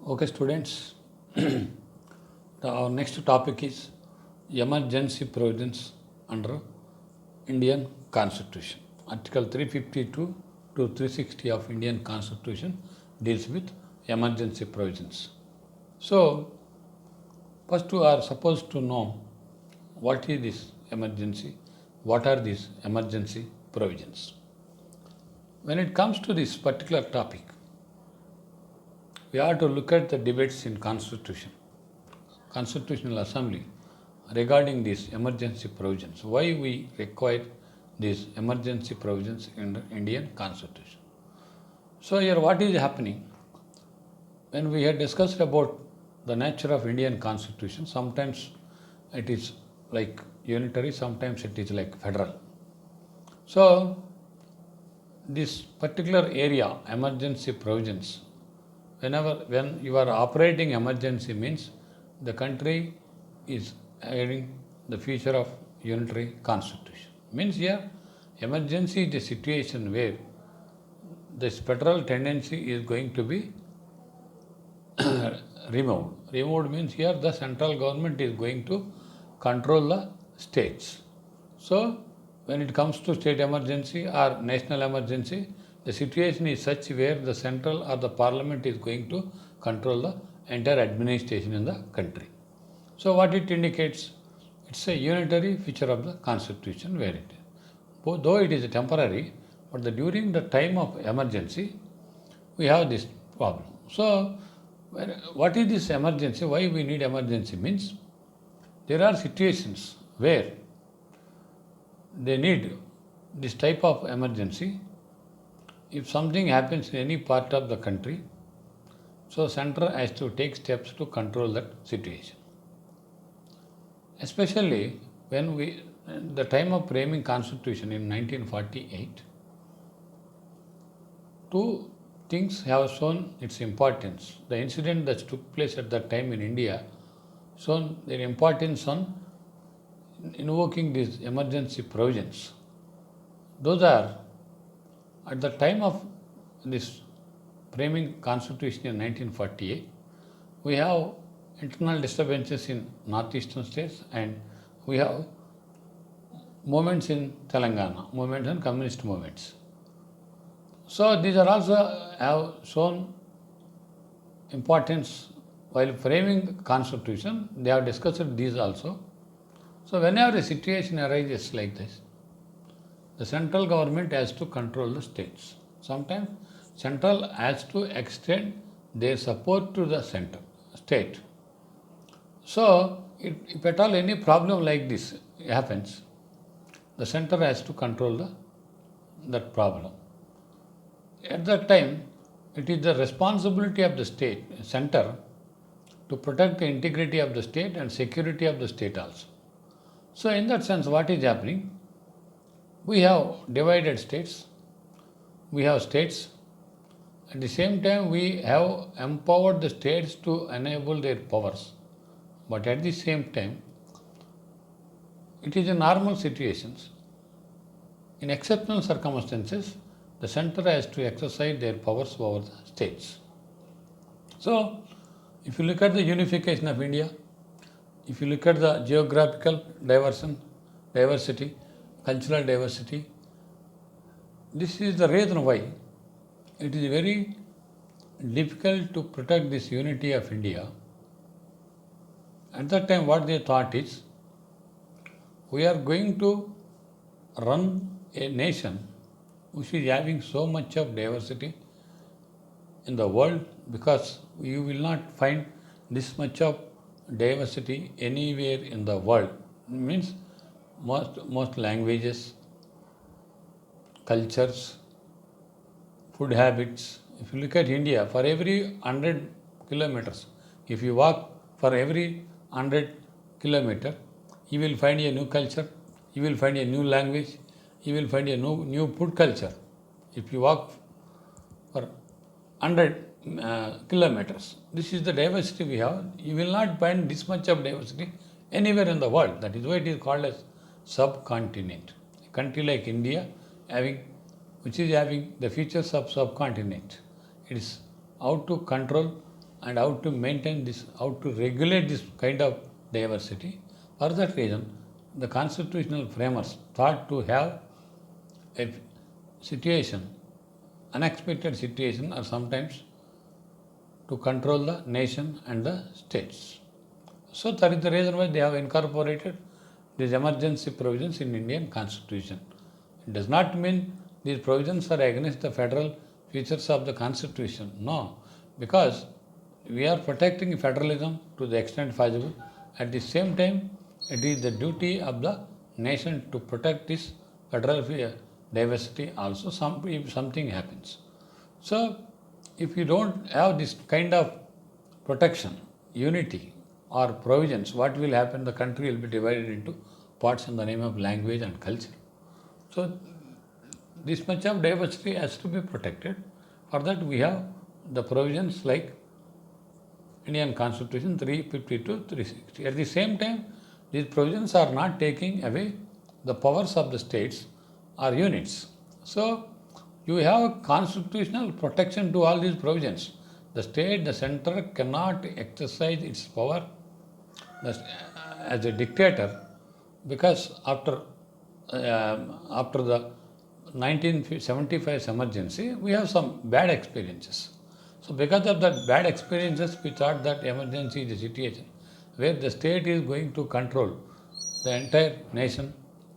Okay, students, our next topic is emergency provisions under Indian Constitution. Article 352 to 360 of Indian Constitution deals with emergency provisions. So, first we are supposed to know what is this emergency, what are these emergency provisions. When it comes to this particular topic, we have to look at the debates in Constitutional Assembly regarding these emergency provisions. Why we require these emergency provisions in the Indian Constitution. So here what is happening? When we had discussed about the nature of Indian Constitution, sometimes it is like unitary, sometimes it is like federal. So this particular area, emergency provisions, when you are operating emergency means the country is having the feature of unitary constitution. Means here emergency is a situation where this federal tendency is going to be removed. Removed means here the central government is going to control the states. So when it comes to state emergency or national emergency, the situation is such where the central or the parliament is going to control the entire administration in the country. So what it indicates? It's a unitary feature of the constitution where it is. Though it is temporary, but during the time of emergency, we have this problem. So what is this emergency? Why we need emergency means there are situations where they need this type of emergency. If something happens in any part of the country, so center has to take steps to control that situation. Especially when the time of framing constitution in 1948, two things have shown its importance. The incident that took place at that time in India shown their importance on invoking these emergency provisions. Those are at the time of this framing constitution in 1948, we have internal disturbances in northeastern states and we have movements in Telangana, movements and communist movements. So these are also have shown importance while framing the constitution. They have discussed these also. So whenever a situation arises like this, the central government has to control the states. Sometimes central has to extend their support to the state. So if at all any problem like this happens, the center has to control that problem. At that time, it is the responsibility of the center, to protect the integrity of the state and security of the state also. So in that sense, what is happening? We have divided states, we have states. At the same time, we have empowered the states to enable their powers. But at the same time, it is in normal situations. In exceptional circumstances, the center has to exercise their powers over the states. So, if you look at the unification of India, if you look at the geographical diversity, cultural diversity, this is the reason why it is very difficult to protect this unity of India. At that time, what they thought is, we are going to run a nation which is having so much of diversity in the world, because you will not find this much of diversity anywhere in the world. It means most languages, cultures, food habits. If you look at India, for every 100 kilometers, if you walk for every 100 kilometers, you will find a new culture, you will find a new language, you will find a new food culture. If you walk for 100 kilometers, this is the diversity we have. You will not find this much of diversity anywhere in the world. That is why it is called as subcontinent. A country like India, which is having the features of subcontinent. It is how to control and how to maintain this, how to regulate this kind of diversity. For that reason, the constitutional framers thought to have a situation, unexpected situation, or sometimes to control the nation and the states. So that is the reason why they have incorporated these emergency provisions in Indian Constitution. It does not mean these provisions are against the federal features of the Constitution. No, because we are protecting federalism to the extent possible. At the same time, it is the duty of the nation to protect this federal diversity also if something happens. So, if you don't have this kind of protection, unity or provisions, what will happen? The country will be divided into parts in the name of language and culture. So, this much of diversity has to be protected. For that, we have the provisions like Indian Constitution 352, 360. At the same time, these provisions are not taking away the powers of the states or units. So, you have constitutional protection to all these provisions. The state, the center cannot exercise its power as a dictator, because after the 1975 emergency, we have some bad experiences. So because of that bad experiences, we thought that emergency is a situation where the state is going to control the entire nation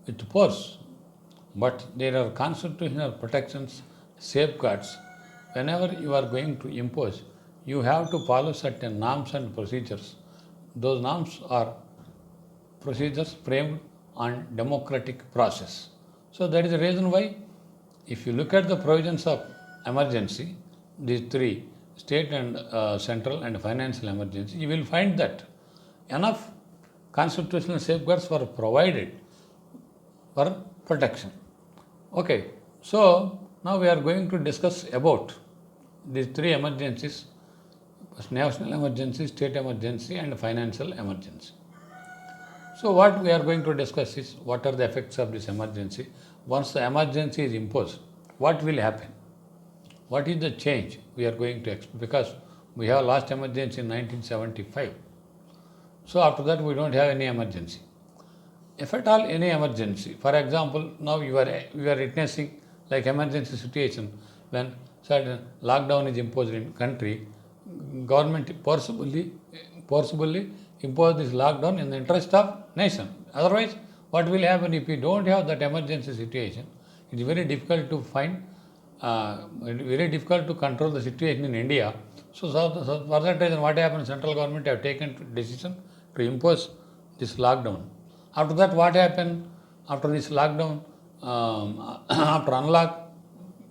with force. But there are constitutional protections, safeguards. Whenever you are going to impose, you have to follow certain norms and procedures. Those norms are procedures framed on democratic process. So that is the reason why, if you look at the provisions of emergency, these three, state and central and financial emergency, you will find that enough constitutional safeguards were provided for protection. Okay, so now we are going to discuss about these three emergencies: national emergency, state emergency, and financial emergency. So what we are going to discuss is what are the effects of this emergency. Once the emergency is imposed, what will happen? What is the change we are going to expect? Because we have last emergency in 1975. So after that we don't have any emergency. If at all any emergency, for example, now we are witnessing like emergency situation when certain lockdown is imposed in country, government forcibly impose this lockdown in the interest of nation. Otherwise, what will happen if we don't have that emergency situation? It is very difficult to find, very difficult to control the situation in India. So for that reason, what happened? Central government have taken decision to impose this lockdown. After that, what happened? After this lockdown, after unlock,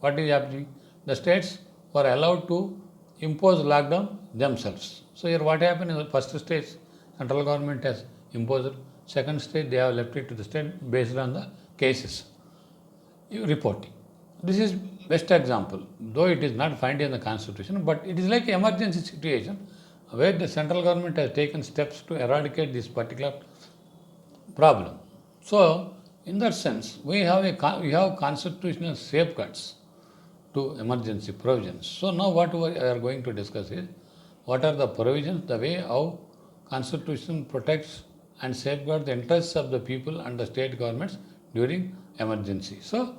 what is happening? The states were allowed to impose lockdown themselves. So here what happened in the first stage, central government has imposed. Second stage, they have left it to the state based on the cases reporting. This is best example, though it is not found in the constitution, but it is like emergency situation where the central government has taken steps to eradicate this particular problem. So, in that sense, we have constitutional safeguards to emergency provisions. So now what we are going to discuss is what are the provisions, the way how Constitution protects and safeguards the interests of the people and the state governments during emergency. So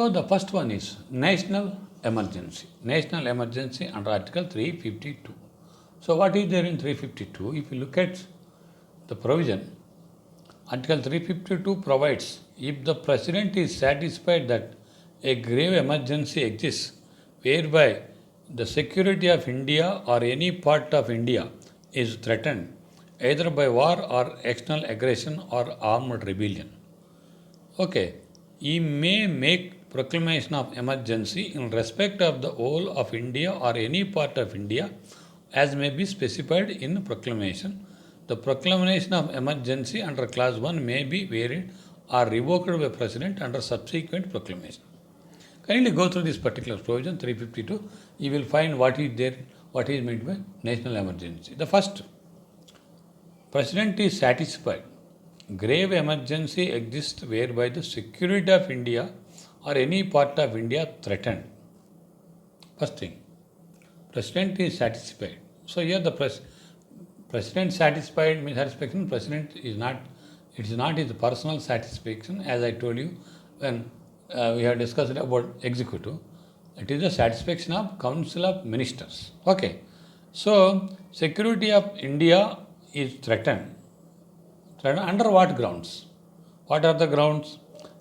the first one is national emergency. National emergency under Article 352. So what is there in 352? If you look at the provision, Article 352 provides if the President is satisfied that a grave emergency exists whereby the security of India or any part of India is threatened either by war or external aggression or armed rebellion. Okay, he may make proclamation of emergency in respect of the whole of India or any part of India as may be specified in proclamation. The proclamation of emergency under clause 1 may be varied or revoked by President under subsequent proclamation. Kindly go through this particular provision 352. You will find what is there, what is meant by national emergency. The first, President is satisfied grave emergency exists whereby the security of India or any part of India threatened. First thing. President is satisfied. So here the President satisfied means satisfaction. President is not. It is not his personal satisfaction, as I told you when we have discussed about executive. It is the satisfaction of Council of Ministers. Okay. So security of India is threatened. Threatened under what grounds? What are the grounds?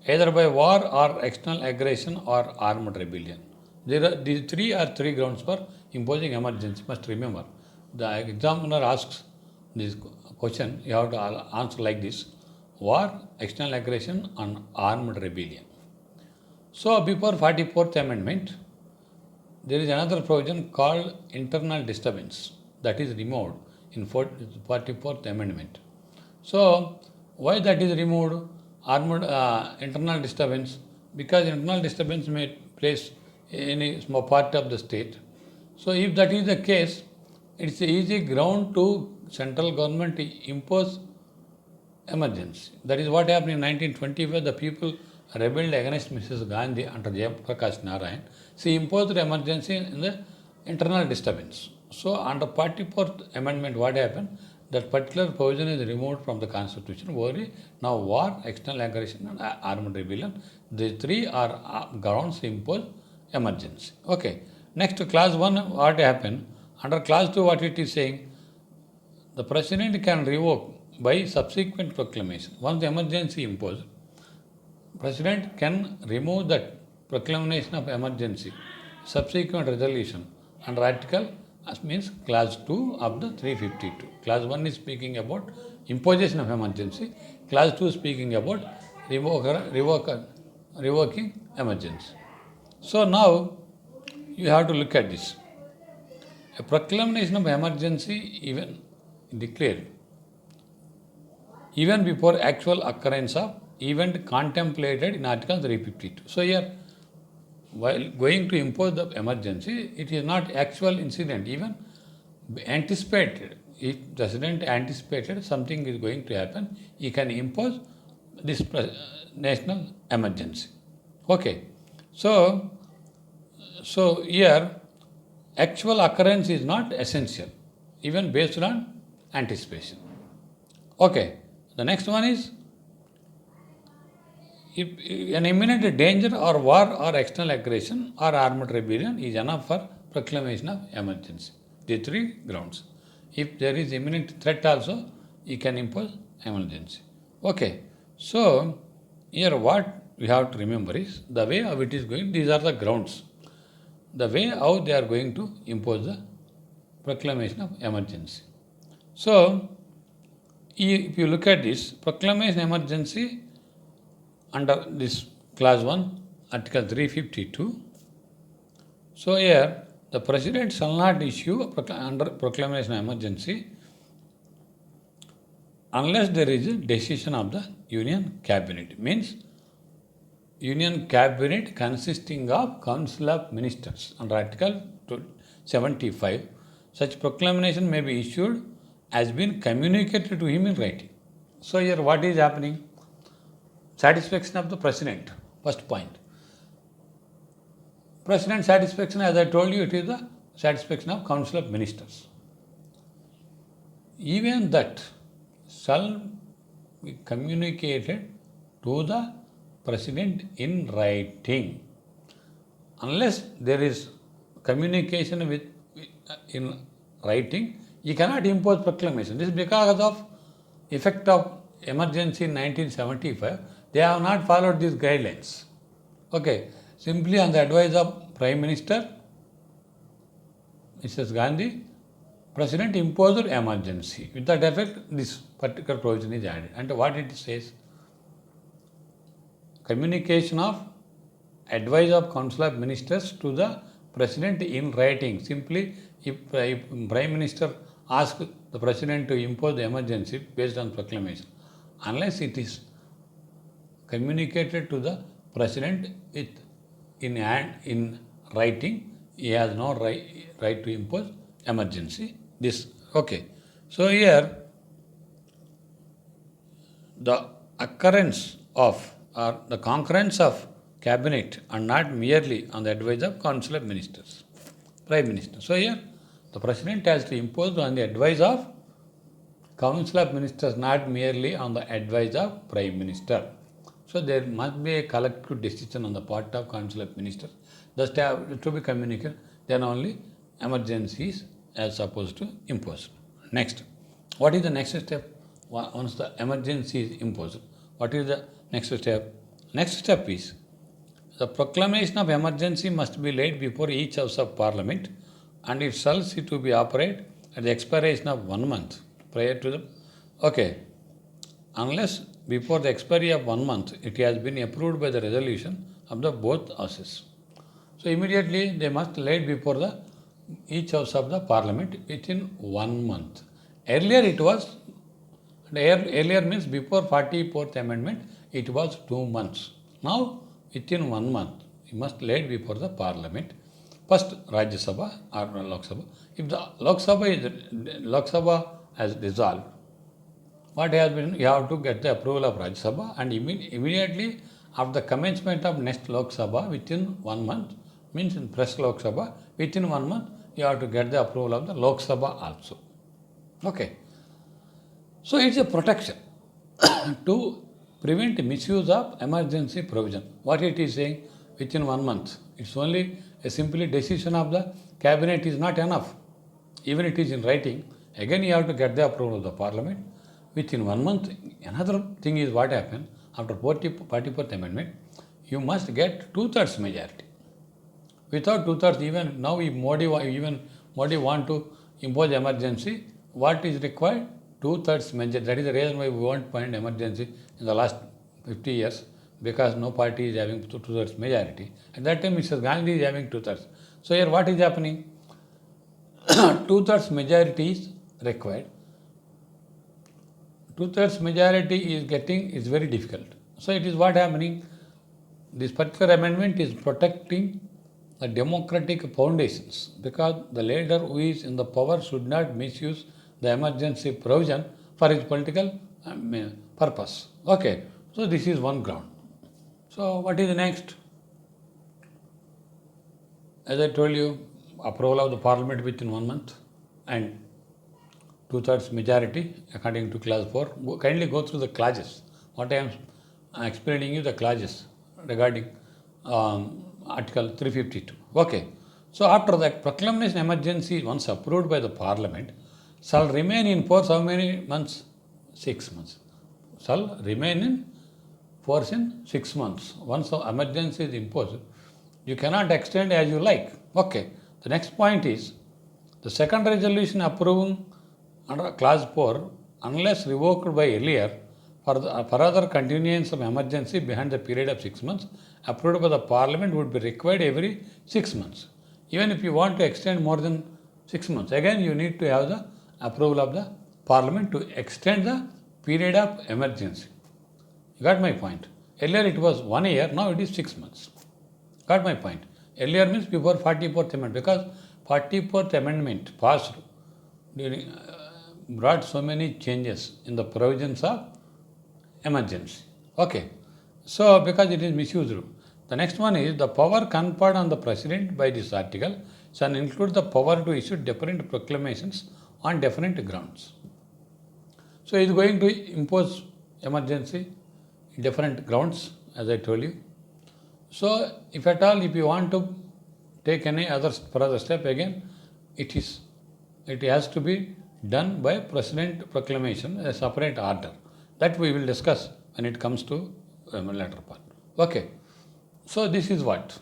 Either by war or external aggression or armed rebellion. These three are three grounds for imposing emergency. Must remember. The examiner asks this question, you have to answer like this: war, external aggression, and armed rebellion. So before 44th Amendment, there is another provision called internal disturbance that is removed in 44th Amendment. So why that is removed? Armed internal disturbance, because internal disturbance may place any small part of the state. So if that is the case, it's an easy ground to central government to impose emergency. That is what happened in 1925. The people rebelled against Mrs. Gandhi under Jayaprakash Narayan. She imposed emergency in the internal disturbance. So under 44th Amendment, what happened? That particular provision is removed from the Constitution. Only now war, external aggression, and armed rebellion. These three are grounds to impose emergency. Okay. Next, clause 1, what happened? Under clause 2, what it is saying? The President can revoke by subsequent proclamation. Once the emergency imposed, President can remove that proclamation of emergency, subsequent resolution under article means clause 2 of the 352. Clause 1 is speaking about imposition of emergency. Clause 2 is speaking about revoking emergency. So now you have to look at this. A proclamation of emergency even declared even before actual occurrence of event contemplated in Article 352. So here, while going to impose the emergency, it is not actual incident, even anticipated. If President anticipated something is going to happen, he can impose this national emergency. Okay. So here, actual occurrence is not essential, even based on anticipation. Okay. The next one is, if an imminent danger or war or external aggression or armed rebellion is enough for proclamation of emergency. The three grounds. If there is imminent threat also, you can impose emergency. Okay. So here what we have to remember is the way how it is going. These are the grounds. The way how they are going to impose the proclamation of emergency. So if you look at this proclamation emergency under this clause 1, article 352. So here the President shall not issue under proclamation of emergency unless there is a decision of the Union Cabinet. Means Union Cabinet consisting of Council of Ministers under article 75. Such proclamation may be issued as been communicated to him in writing. So here what is happening? Satisfaction of the President, first point. President satisfaction, as I told you, it is the satisfaction of Council of Ministers. Even that shall be communicated to the President in writing. Unless there is communication with in writing, you cannot impose proclamation. This is because of effect of emergency in 1975. They have not followed these guidelines. Okay. Simply on the advice of Prime Minister, Mrs. Gandhi, President imposed emergency. With that effect, this particular provision is added. And what it says? Communication of advice of Council of Ministers to the President in writing. Simply, if Prime Minister asks the President to impose the emergency based on proclamation, unless it is communicated to the President in writing, he has no right to impose emergency. This, okay. So here, the occurrence of or the concurrence of Cabinet and not merely on the advice of Council of Ministers. Prime Minister. So here the President has to impose on the advice of Council of Ministers, not merely on the advice of Prime Minister. So there must be a collective decision on the part of Council of Ministers. Just have to be communicated. Then only emergencies are supposed to impose. Next, what is the next step? Once the emergency is imposed, what is the next step? Next step is the proclamation of emergency must be laid before each House of Parliament, and it shall see to be operated at the expiration of 1 month prior to the. Okay, unless before the expiry of 1 month it has been approved by the resolution of the both houses. So immediately they must lay it before the each house of the Parliament within 1 month. Earlier it was. Earlier means before 44th Amendment, it was 2 months. Now, within 1 month, you must lay it before the Parliament. First, Rajya Sabha or Lok Sabha. If the Lok Sabha has dissolved, what has been, you have to get the approval of Rajya Sabha, and immediately after the commencement of next Lok Sabha, within 1 month, means in fresh Lok Sabha, within 1 month, you have to get the approval of the Lok Sabha also. Okay. So it's a protection to prevent misuse of emergency provision. What it is saying, within 1 month. It's only a simply decision of the cabinet is not enough. Even it is in writing, again you have to get the approval of the Parliament. Within 1 month, another thing is what happened after 44th Amendment, you must get 2/3 majority. Without 2/3, even now if Modi want to impose emergency, what is required? 2/3 majority. That is the reason why we won't find emergency in the last 50 years, because no party is having 2/3 majority. At that time, Mr. Gandhi is having 2/3. So here what is happening? 2/3 majority is required. 2/3 majority is very difficult. So it is what happening. This particular amendment is protecting the democratic foundations, because the leader who is in the power should not misuse the emergency provision for his political purpose. Okay, so this is one ground. So what is the next? As I told you, approval of the Parliament within 1 month and 2/3 majority according to clause 4. Kindly go through the clauses. What I am explaining you the clauses regarding Article 352. Okay. So after that, proclamation emergency once approved by the Parliament shall remain in force how many months? 6 months. Shall remain in force in 6 months. Once the emergency is imposed, you cannot extend as you like. Okay. The next point is the second resolution approving under clause 4, unless revoked by earlier, for further continuance of emergency behind the period of 6 months, approved by the Parliament would be required every 6 months. Even if you want to extend more than 6 months, again you need to have the approval of the Parliament to extend the period of emergency. You got my point? Earlier it was 1 year, now it is 6 months. Got my point? Earlier means before 44th Amendment, because 44th Amendment passed during, brought so many changes in the provisions of emergency. Okay. So, because it is misused. The next one is the power conferred on the President by this article shall include the power to issue different proclamations on different grounds. So, it is going to impose emergency in different grounds, as I told you. So, if at all, if you want to take any other further step, again, it has to be done by President proclamation, a separate order. That we will discuss when it comes to later part. Okay. So, this is what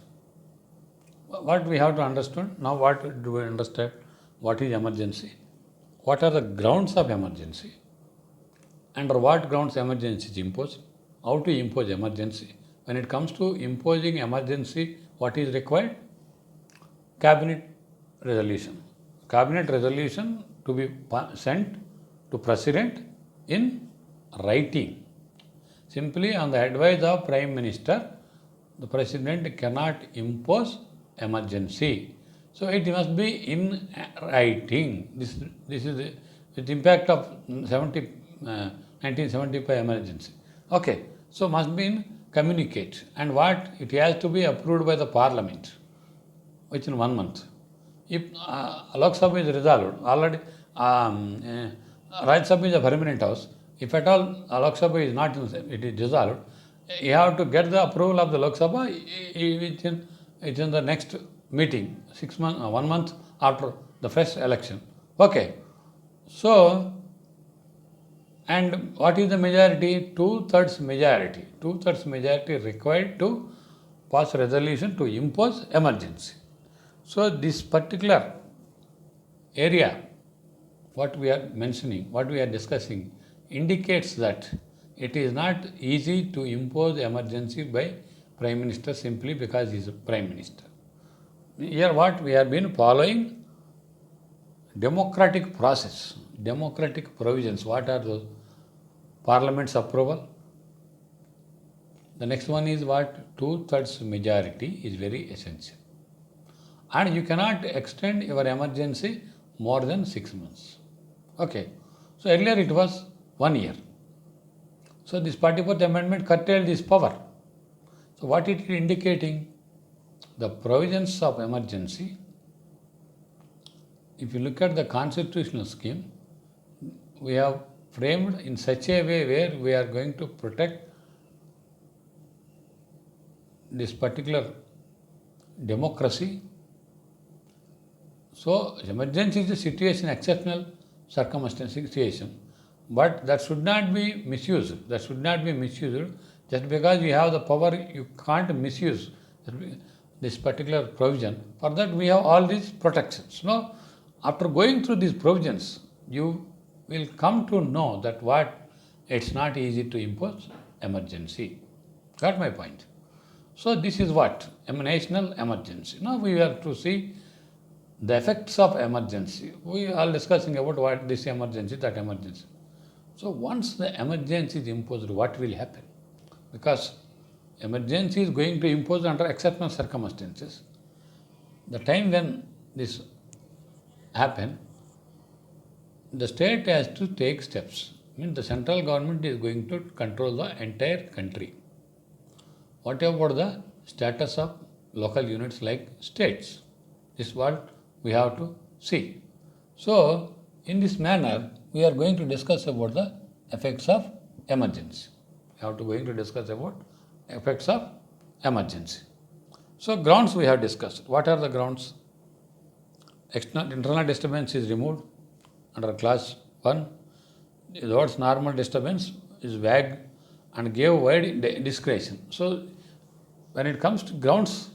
we have to understand. Now, what do we understand? What is emergency? What are the grounds of emergency? Under what grounds emergency is imposed? How to impose emergency? When it comes to imposing emergency, what is required? Cabinet resolution. Cabinet resolution to be sent to President in writing. Simply on the advice of Prime Minister, the President cannot impose emergency. So it must be in writing. This is with impact of 1975 emergency. Okay. So must be in communicate, and what it has to be approved by the Parliament within 1 month. If Lok Sabha is resolved, already Rajya Sabha is a permanent house. If at all Lok Sabha is not, it is dissolved, you have to get the approval of the Lok Sabha within the next meeting, 6 months, 1 month after the first election. Okay. So, and what is the majority? 2/3 majority. 2/3 majority required to pass resolution to impose emergency. So, this particular area, what we are mentioning, what we are discussing, indicates that it is not easy to impose emergency by Prime Minister simply because he is a Prime Minister. Here what we have been following, democratic process, democratic provisions. What are those? Parliament's approval. The next one is what? 2/3 majority is very essential. And you cannot extend your emergency more than 6 months. Okay. So earlier it was 1 year. So this 44th Amendment curtailed this power. So what it is indicating? The provisions of emergency, if you look at the constitutional scheme, we have framed in such a way where we are going to protect this particular democracy. So emergency is a situation, exceptional circumstance situation, but that should not be misused. That should not be misused. Just because you have the power, you can't misuse this particular provision. For that we have all these protections. Now, after going through these provisions, you will come to know that what it's not easy to impose emergency. Got my point? So this is what? National emergency. Now we have to see the effects of emergency. We are discussing about what this emergency, that emergency. So once the emergency is imposed, what will happen? Because emergency is going to impose under exceptional circumstances. The time when this happen, the state has to take steps. Means the central government is going to control the entire country. What about the status of local units like states? This is what we have to see. So, in this manner, we are going to discuss about the effects of emergency. We have to going to discuss about effects of emergency. So, grounds we have discussed. What are the grounds? Internal disturbance is removed under clause 1. The words normal disturbance is vague and gave wide discretion. So, when it comes to grounds,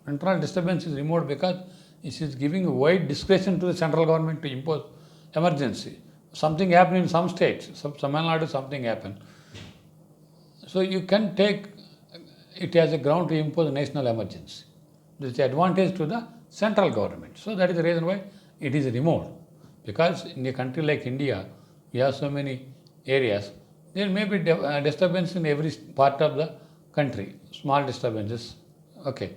internal disturbance is removed because it is giving wide discretion to the central government to impose emergency. Something happened in some states, Tamil Nadu, something happened. So, you can take it as a ground to impose national emergency. This is the advantage to the central government. So, that is the reason why it is removed. Because in a country like India, we have so many areas, there may be disturbance in every part of the country, small disturbances. Okay.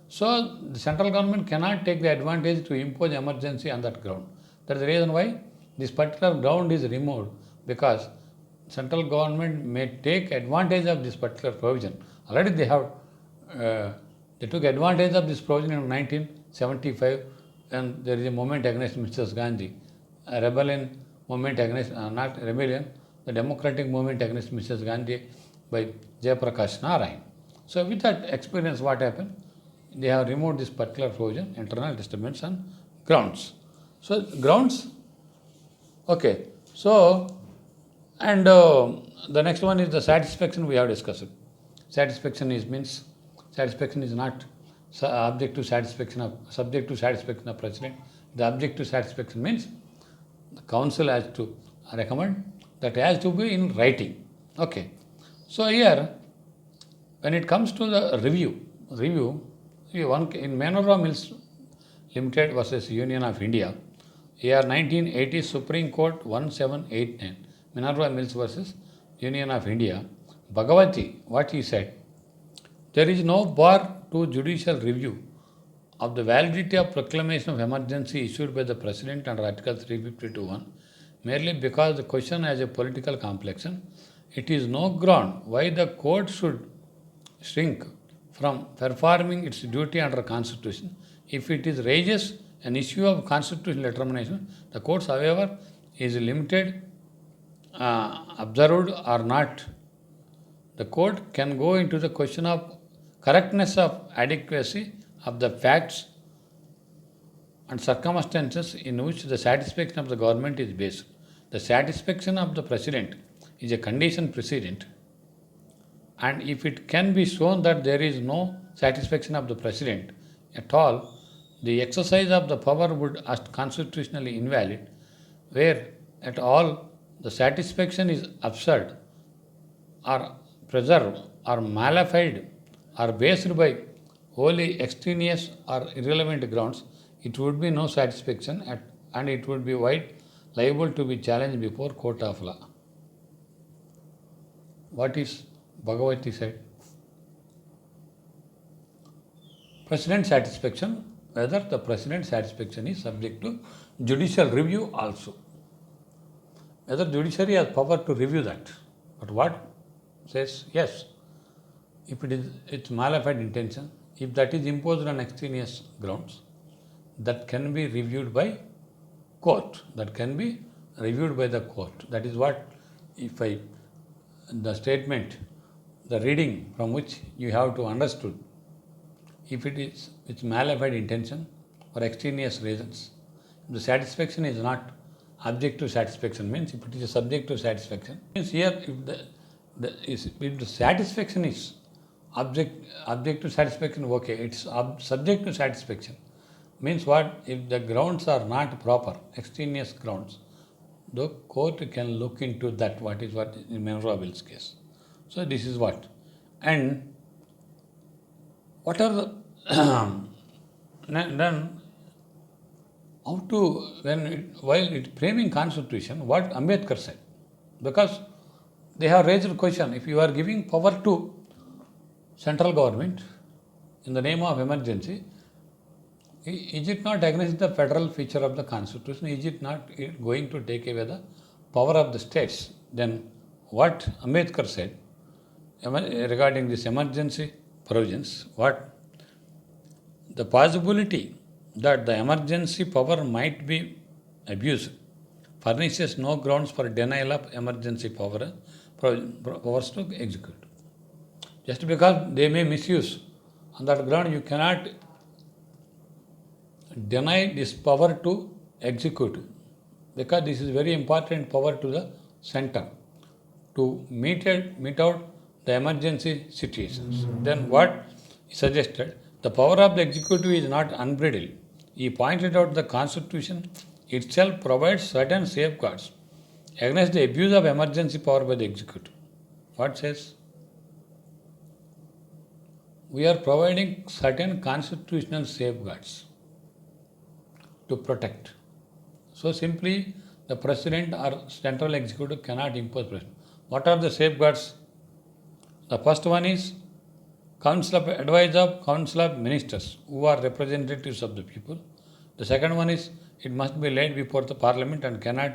So, the central government cannot take the advantage to impose emergency on that ground. That is the reason why this particular ground is removed, because central government may take advantage of this particular provision. Already they have, they took advantage of this provision in 1975, and there is a movement against Mrs. Gandhi, a rebellion movement against, not rebellion, the democratic movement against Mrs. Gandhi by Jayaprakash Narayan. So with that experience, what happened? They have removed this particular provision, internal disturbance and grounds. So grounds, okay. So, and the next one is the satisfaction we have discussed. Satisfaction is means, satisfaction is not subject to satisfaction of president. The objective satisfaction means the council has to recommend that has to be in writing. Okay. So here, when it comes to the review, in Minerva Mills Limited versus Union of India, year 1980 Supreme Court 1789, Minerva Mills versus Union of India, Bhagavati, what he said, there is no bar to judicial review of the validity of proclamation of emergency issued by the President under Article 352(1), merely because the question has a political complexion. It is no ground why the court should shrink from performing its duty under Constitution if it is raises an issue of constitutional determination, the courts, however, is limited, observed or not. The court can go into the question of correctness of adequacy of the facts and circumstances in which the satisfaction of the government is based. The satisfaction of the president is a condition precedent, and if it can be shown that there is no satisfaction of the president at all, the exercise of the power would be constitutionally invalid, where at all the satisfaction is absurd or preserved or malified or based by wholly extraneous or irrelevant grounds, it would be no satisfaction and it would be liable to be challenged before court of law. What is Bhagavati said? President satisfaction, whether the president's satisfaction is subject to judicial review also. Whether judiciary has power to review that. But what says? Yes, if it's malified intention, if that is imposed on extraneous grounds, that can be reviewed by court. That can be reviewed by the court. That is what, the statement, the reading from which you have to understood, if it's malified intention or extraneous reasons, the satisfaction is not objective satisfaction, means if it is a subjective satisfaction, means here if the satisfaction is objective satisfaction, okay, it's subjective satisfaction. Means what? If the grounds are not proper, extraneous grounds, the court can look into that, what in Munro Bill's case. So this is what. And what are the then how to, while framing constitution, what Ambedkar said, because they have raised the question, if you are giving power to central government in the name of emergency, is it not against the federal feature of the constitution? Is it not going to take away the power of the states? Then what Ambedkar said regarding this emergency provisions, what the possibility that the emergency power might be abused furnishes no grounds for denial of emergency powers to execute. Just because they may misuse, on that ground you cannot deny this power to execute, because this is very important power to the center to meet out the emergency situations. Then what he suggested, the power of the executive is not unbridled. He pointed out the constitution itself provides certain safeguards against the abuse of emergency power by the executive. What says? We are providing certain constitutional safeguards to protect. So simply the president or central executive cannot impose pressure. What are the safeguards? The first one is advice of Council of Ministers who are representatives of the people. The second one is it must be laid before the Parliament and cannot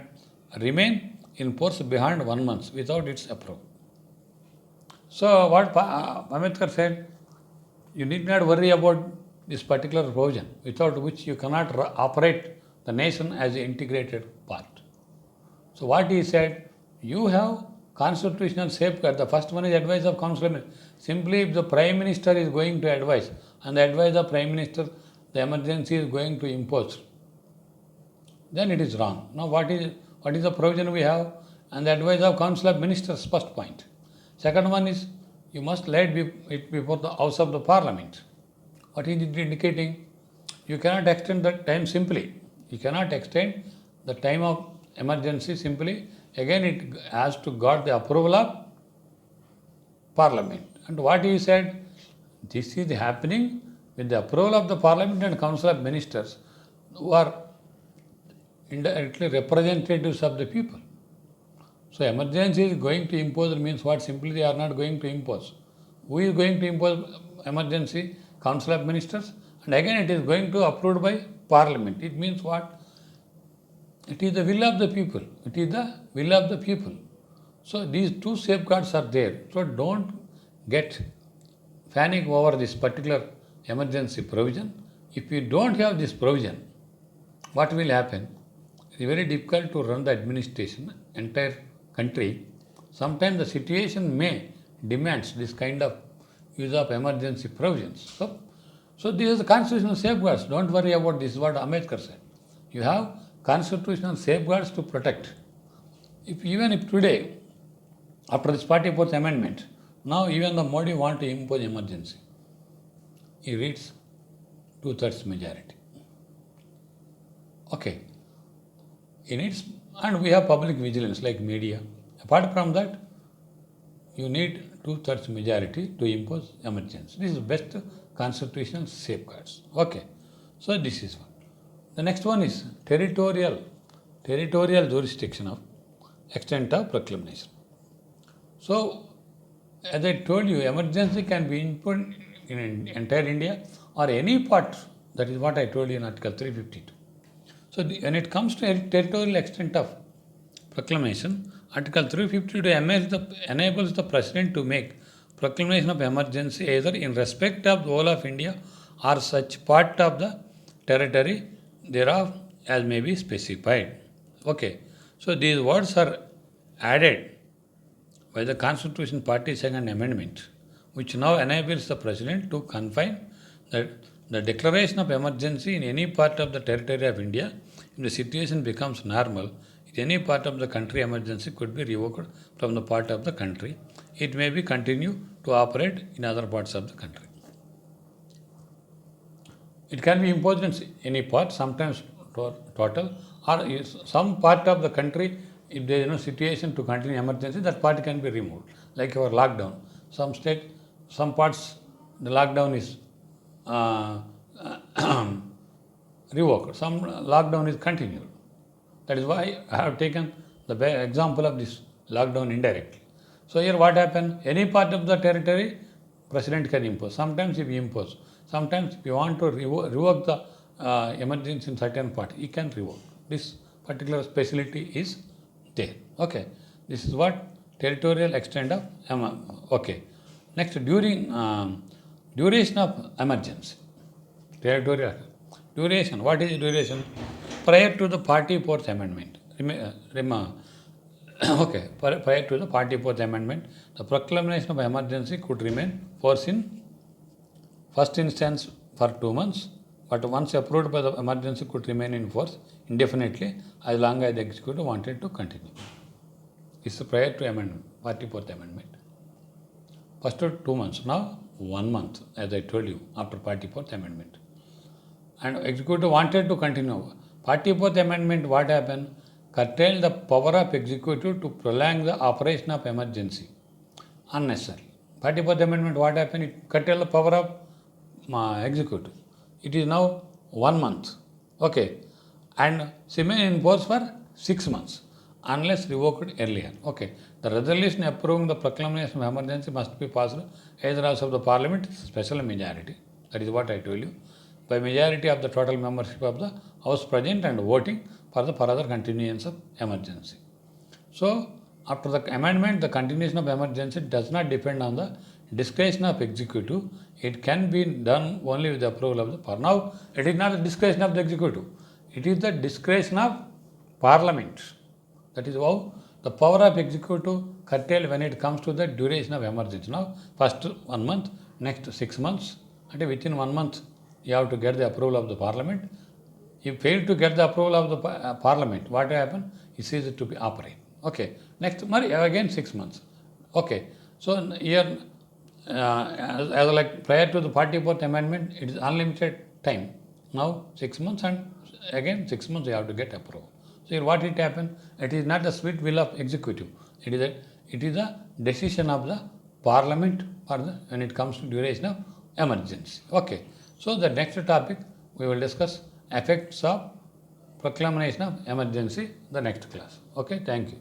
remain in force beyond 1 month without its approval. So what Ambedkar said, you need not worry about this particular provision, without which you cannot operate the nation as an integrated part. So what he said, you have constitutional safeguard. The first one is advice of Council of Ministers. Simply if the Prime Minister is going to advise, and the advice of Prime Minister, the emergency is going to impose, then it is wrong. Now what is the provision we have? And the advice of Council of Ministers, first point. Second one is, you must lay it before the House of the Parliament. What is it indicating? You cannot extend the time simply. You cannot extend the time of emergency simply. Again, it has to got the approval of Parliament. And what he said, this is happening with the approval of the Parliament and Council of Ministers, who are indirectly representatives of the people. So emergency is going to impose means what? Simply they are not going to impose. Who is going to impose emergency? Council of Ministers. And again it is going to approved by Parliament. It means what? It is the will of the people. It is the will of the people. So these two safeguards are there. So don't get panic over this particular emergency provision. If you don't have this provision, what will happen? It's very difficult to run the administration, entire country. Sometimes the situation may demands this kind of use of emergency provisions. So this is the constitutional safeguards. Don't worry about this, is what Ambedkar said. You have constitutional safeguards to protect. Even if today, after this 44th amendment, now even the Modi want to impose emergency. He reads 2/3 majority. Okay. He needs, and we have public vigilance like media. Apart from that, you need 2/3 majority to impose emergency. This is best constitutional safeguards. Okay. So this is one. The next one is territorial jurisdiction of extent of proclamation. So, as I told you, emergency can be imposed in entire India or any part. That is what I told you in Article 352. So, when it comes to territorial extent of proclamation, Article 352 enables the President to make proclamation of emergency either in respect of the whole of India or such part of the territory thereof as may be specified. Okay. So, these words are added by the Constitution Party Second Amendment, which now enables the President to confine the declaration of emergency in any part of the territory of India. If the situation becomes normal, in any part of the country, emergency could be revoked from the part of the country. It may be continue to operate in other parts of the country. It can be imposed in any part, sometimes total, or some part of the country. If there is no situation to continue emergency, that part can be removed. Like our lockdown. Some state, some parts, the lockdown is revoked. Some lockdown is continued. That is why I have taken the example of this lockdown indirectly. So here what happened? Any part of the territory, President can impose. Sometimes if he impose. Sometimes if you want to revoke the emergency in certain part, he can revoke. This particular speciality is there. Okay. This is what territorial extent of okay. Next, duration of emergency. Territorial duration. What is duration? Prior to the 44th amendment. Okay. Prior to the 44th amendment, the proclamation of emergency could remain force in first instance for 2 months, but once approved by the emergency could remain in force indefinitely as long as the executive wanted to continue. This is prior to amendment, 44th amendment. First 2 months, now 1 month, as I told you, after 44th amendment. And executive wanted to continue. 44th amendment, what happened? Curtailed the power of executive to prolong the operation of emergency unnecessarily. 44th amendment, what happened? It curtailed the power of executive. It is now 1 month. Okay. And remain in force for 6 months unless revoked earlier. Okay. The resolution approving the proclamation of emergency must be passed either House of the Parliament, special majority. That is what I told you. By majority of the total membership of the House present and voting for the further continuance of emergency. So, after the amendment, the continuation of emergency does not depend on the discretion of executive. It can be done only with the approval of the Parliament. Now, it is not the discretion of the executive. It is the discretion of Parliament. That is how the power of executive curtailed when it comes to the duration of emergency. Now, first 1 month, next 6 months, and within 1 month, you have to get the approval of the Parliament. If you fail to get the approval of the Parliament, what will happen? It ceases to be operate. Okay. Next, again 6 months. Okay. So here, as like prior to the 44th amendment, it is unlimited time. Now 6 months and again 6 months you have to get approval. So here what it happened? It is not the sweet will of executive. It is a decision of the Parliament when it comes to duration of emergency. Okay. So the next topic we will discuss effects of proclamation of emergency the next class. Okay. Thank you.